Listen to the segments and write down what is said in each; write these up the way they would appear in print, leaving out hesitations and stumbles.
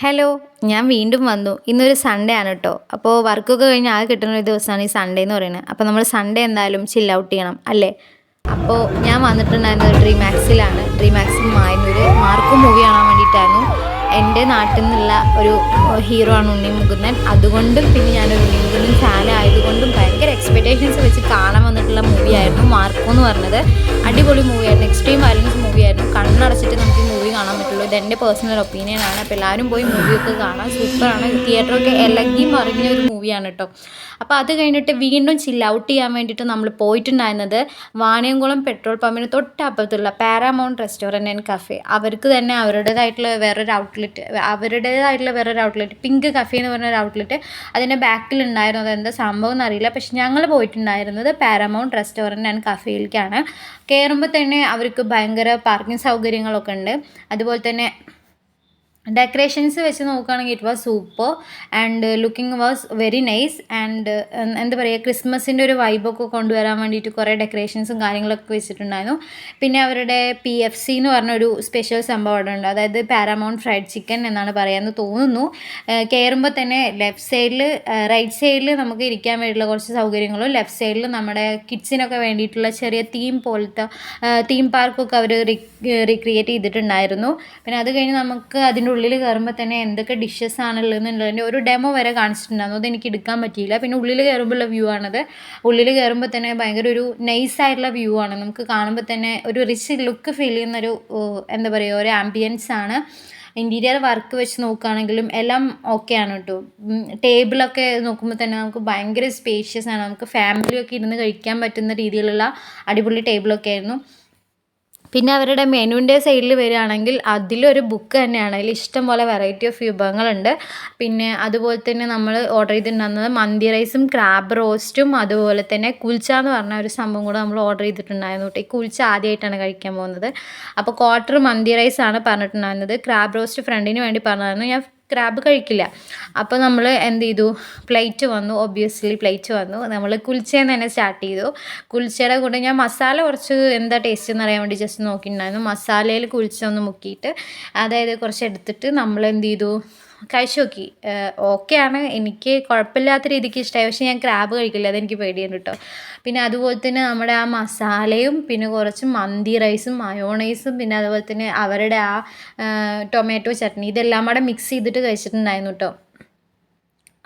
Hello! ഞാൻ വീണ്ടും വന്നു. ഇന്നൊരു സൺഡേ ആണ് ട്ടോ. അപ്പോൾ വർക്കൊക്കെ കഴിഞ്ഞ് ആകെ കിട്ടുന്ന ഒരു ദിവസമാണ് ഈ സൺഡേ എന്ന് പറയുന്നത്. അപ്പോൾ നമ്മൾ സൺഡേ എന്തായാലും ചിൽ ഔട്ട് ചെയ്യണം അല്ലേ? അപ്പോൾ ഞാൻ വന്നിട്ടുണ്ടായിരുന്നത് ഡ്രീമാക്സിലാണ്. ഡ്രീമാക്സ് മായന്നൂർ മാർക്കോ മൂവി കാണാൻ വേണ്ടിയിട്ടായിരുന്നു. എൻ്റെ നാട്ടിൽ നിന്നുള്ള ഒരു ഹീറോ ആണ് ഉണ്ണി മുകുന്ദൻ. അതുകൊണ്ടും പിന്നെ ഞാനൊരു ഉണ്ണി മുകുന്ദൻ ഫാൻ ആയതുകൊണ്ടും ഭയങ്കര എക്സ്പെക്റ്റേഷൻസ് വെച്ച് കാണാൻ വന്നിട്ടുള്ള മൂവിയായിരുന്നു മാർക്കോ എന്ന് പറഞ്ഞത്. അടിപൊളി മൂവിയായിരുന്നു. Extreme violence മൂവിയായിരുന്നു. കണ്ണടച്ചിട്ട് നമുക്ക് ഈ മൂവി കാണാൻ പറ്റുള്ളൂ. ഇതെൻ്റെ പേഴ്സണൽ ഒപ്പീനിയനാണ്. അപ്പോൾ എല്ലാവരും പോയി മൂവിയൊക്കെ കാണാം. സൂപ്പറാണ്. തിയേറ്ററൊക്കെ ഇളകി മറിഞ്ഞ ഒരു മൂവിയാണ് കേട്ടോ. അപ്പോൾ അത് കഴിഞ്ഞിട്ട് വീണ്ടും ചിൽ ഔട്ട് ചെയ്യാൻ വേണ്ടിയിട്ട് നമ്മൾ പോയിട്ടുണ്ടായിരുന്നത് വാണിയംകുളം പെട്രോൾ പമ്പിന് തൊട്ടപ്പുറത്തുള്ള പാരാമൗണ്ട് റെസ്റ്റോറൻറ്റ് ആൻഡ് കഫേ. അവർക്ക് തന്നെ അവരുടേതായിട്ടുള്ള വേറൊരു ഔട്ട്ലെറ്റ് പിങ്ക് കഫേ എന്ന് പറഞ്ഞൊരു ഔട്ട്ലെറ്റ് അതിൻ്റെ ബാക്കിൽ ഉണ്ടായിരുന്നു. അതെന്താ സംഭവം എന്നറിയില്ല. പക്ഷെ ഞങ്ങൾ പോയിട്ടുണ്ടായിരുന്നത് പാരാമൗണ്ട് റെസ്റ്റോറൻറ്റ് ആൻഡ് കഫേയിലേക്കാണ്. കയറുമ്പോൾ തന്നെ അവർക്ക് ഭയങ്കര പാർക്കിംഗ് സൗകര്യങ്ങളൊക്കെ ഉണ്ട്. അതുപോലെ തന്നെ ഡെക്കറേഷൻസ് വെച്ച് നോക്കുകയാണെങ്കിൽ it was super and looking was very nice and എന്താ പറയുക, ക്രിസ്മസിൻ്റെ ഒരു വൈബൊക്കെ കൊണ്ടുവരാൻ വേണ്ടിയിട്ട് കുറേ ഡെക്കറേഷൻസും കാര്യങ്ങളൊക്കെ വെച്ചിട്ടുണ്ടായിരുന്നു. പിന്നെ അവരുടെ PFC എന്ന് പറഞ്ഞൊരു സ്പെഷ്യൽ സംഭവം അവിടെ ഉണ്ട്. അതായത് പാരാമൗണ്ട് ഫ്രൈഡ് ചിക്കൻ എന്നാണ് പറയാമെന്ന് തോന്നുന്നു. കയറുമ്പോൾ തന്നെ റൈറ്റ് സൈഡിൽ നമുക്ക് ഇരിക്കാൻ വേണ്ടിയിട്ടുള്ള കുറച്ച് സൗകര്യങ്ങളും ലെഫ്റ്റ് സൈഡിൽ നമ്മുടെ കിഡ്സിനൊക്കെ വേണ്ടിയിട്ടുള്ള ചെറിയ തീം പാർക്കൊക്കെ അവർ റീക്രിയേറ്റ് ചെയ്തിട്ടുണ്ടായിരുന്നു. പിന്നെ അത് കഴിഞ്ഞ് നമുക്ക് അതിൻ്റെ ഉള്ളിൽ കയറുമ്പോൾ തന്നെ എന്തൊക്കെ ഡിഷസ് ആണുള്ളതെന്നുള്ളതിൻ്റെ ഒരു ഡെമോ വരെ കാണിച്ചിട്ടുണ്ടായിരുന്നു. അതെനിക്ക് എടുക്കാൻ പറ്റിയില്ല. പിന്നെ ഉള്ളിൽ കയറുമ്പോഴുള്ള വ്യൂ ആണത്. ഉള്ളിൽ കയറുമ്പോൾ തന്നെ ഭയങ്കര ഒരു നൈസായിട്ടുള്ള വ്യൂ ആണ്. നമുക്ക് കാണുമ്പോൾ തന്നെ ഒരു റിച്ച് ലുക്ക് ഫീൽ ചെയ്യുന്നൊരു എന്താ പറയുക, ഒരു ആംബിയൻസ് ആണ്. ഇൻറ്റീരിയർ വർക്ക് വെച്ച് നോക്കുകയാണെങ്കിലും എല്ലാം ഓക്കെയാണ് കേട്ടോ. ടേബിളൊക്കെ നോക്കുമ്പോൾ തന്നെ നമുക്ക് ഭയങ്കര സ്പേഷ്യസ് ആണ്. നമുക്ക് ഫാമിലിയൊക്കെ ഇരുന്ന് കഴിക്കാൻ പറ്റുന്ന രീതിയിലുള്ള അടിപൊളി ടേബിളൊക്കെ ആയിരുന്നു. പിന്നെ അവരുടെ മെനുവിൻ്റെ സൈഡിൽ വരികയാണെങ്കിൽ അതിലൊരു ബുക്ക് തന്നെയാണ്. അതിൽ ഇഷ്ടംപോലെ വെറൈറ്റി ഓഫ് വിഭവങ്ങളുണ്ട്. പിന്നെ അതുപോലെ തന്നെ നമ്മൾ ഓർഡർ ചെയ്തിട്ടുണ്ടായിരുന്നത് മന്തി റൈസും ക്രാബ് റോസ്റ്റും അതുപോലെ തന്നെ കുൽച്ച എന്ന് പറഞ്ഞ ഒരു സംഭവം കൂടെ നമ്മൾ ഓർഡർ ചെയ്തിട്ടുണ്ടായിരുന്നു കേട്ടോ. ഈ കുൽച്ച ആദ്യമായിട്ടാണ് കഴിക്കാൻ പോകുന്നത്. അപ്പോൾ ക്വാർട്ടർ മന്തി റൈസാണ് പറഞ്ഞിട്ടുണ്ടായിരുന്നത്. ക്രാബ് റോസ്റ്റ് ഫ്രണ്ടിന് വേണ്ടി പറഞ്ഞായിരുന്നു. ഞാൻ ക്രാബ് കഴിക്കില്ല. അപ്പോൾ നമ്മൾ എന്ത് ചെയ്തു, പ്ലേറ്റ് വന്നു. നമ്മൾ കുൽച്ചയിൽ തന്നെ സ്റ്റാർട്ട് ചെയ്തു. കുൽച്ചയുടെ കൂടെ ഞാൻ മസാല കുറച്ച് എന്താ ടേസ്റ്റ് എന്ന് അറിയാൻ വേണ്ടി ജസ്റ്റ് നോക്കിയിട്ടുണ്ടായിരുന്നു. മസാലയിൽ കുൽച്ച ഒന്ന് മുക്കിയിട്ട് അതായത് കുറച്ച് എടുത്തിട്ട് നമ്മൾ എന്ത് ചെയ്തു, കഴിച്ചു നോക്കി. ഓക്കെയാണ്, എനിക്ക് കുഴപ്പമില്ലാത്ത രീതിക്ക് ഇഷ്ടമായി. പക്ഷേ ഞാൻ ക്രാബ് കഴിക്കില്ല, അതെനിക്ക് പേടിയാണ് കേട്ടോ. പിന്നെ അതുപോലെ തന്നെ നമ്മുടെ ആ മസാലയും പിന്നെ കുറച്ച് മന്തി റൈസും മയോണൈസും പിന്നെ അതുപോലെ തന്നെ അവരുടെ ആ ടൊമാറ്റോ ചട്നി ഇതെല്ലാം കൂടെ മിക്സ് ചെയ്തിട്ട് കഴിച്ചിട്ടുണ്ടായിരുന്നു കേട്ടോ.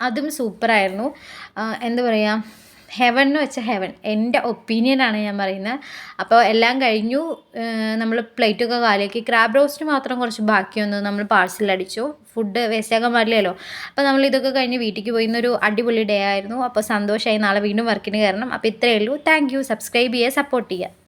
അതും സൂപ്പറായിരുന്നു. എന്താ പറയുക, ഹെവൻ എന്ന് വെച്ചാൽ ഹെവൻ. എൻ്റെ ഒപ്പീനിയനാണ് ഞാൻ പറയുന്നത്. അപ്പോൾ എല്ലാം കഴിഞ്ഞു. നമ്മൾ പ്ലേറ്റൊക്കെ കാലിയാക്കി. ക്രാബ് റോസ്റ്റ് മാത്രം കുറച്ച് ബാക്കി വന്നു, നമ്മൾ പാഴ്സലടിച്ചു. ഫുഡ് വേസ്റ്റാക്കാൻ പാടില്ലല്ലോ. അപ്പോൾ നമ്മൾ ഇതൊക്കെ കഴിഞ്ഞ് വീട്ടിലേക്ക് പോയി. ഇന്നൊരു അടിപൊളി ഡേ ആയിരുന്നു. അപ്പോൾ സന്തോഷമായി. നാളെ വീണ്ടും വർക്കിന് കയറണം. അപ്പോൾ ഇത്രയേ ഉള്ളൂ. Thank you. സബ്സ്ക്രൈബ് ചെയ്യുക, സപ്പോർട്ട് ചെയ്യുക.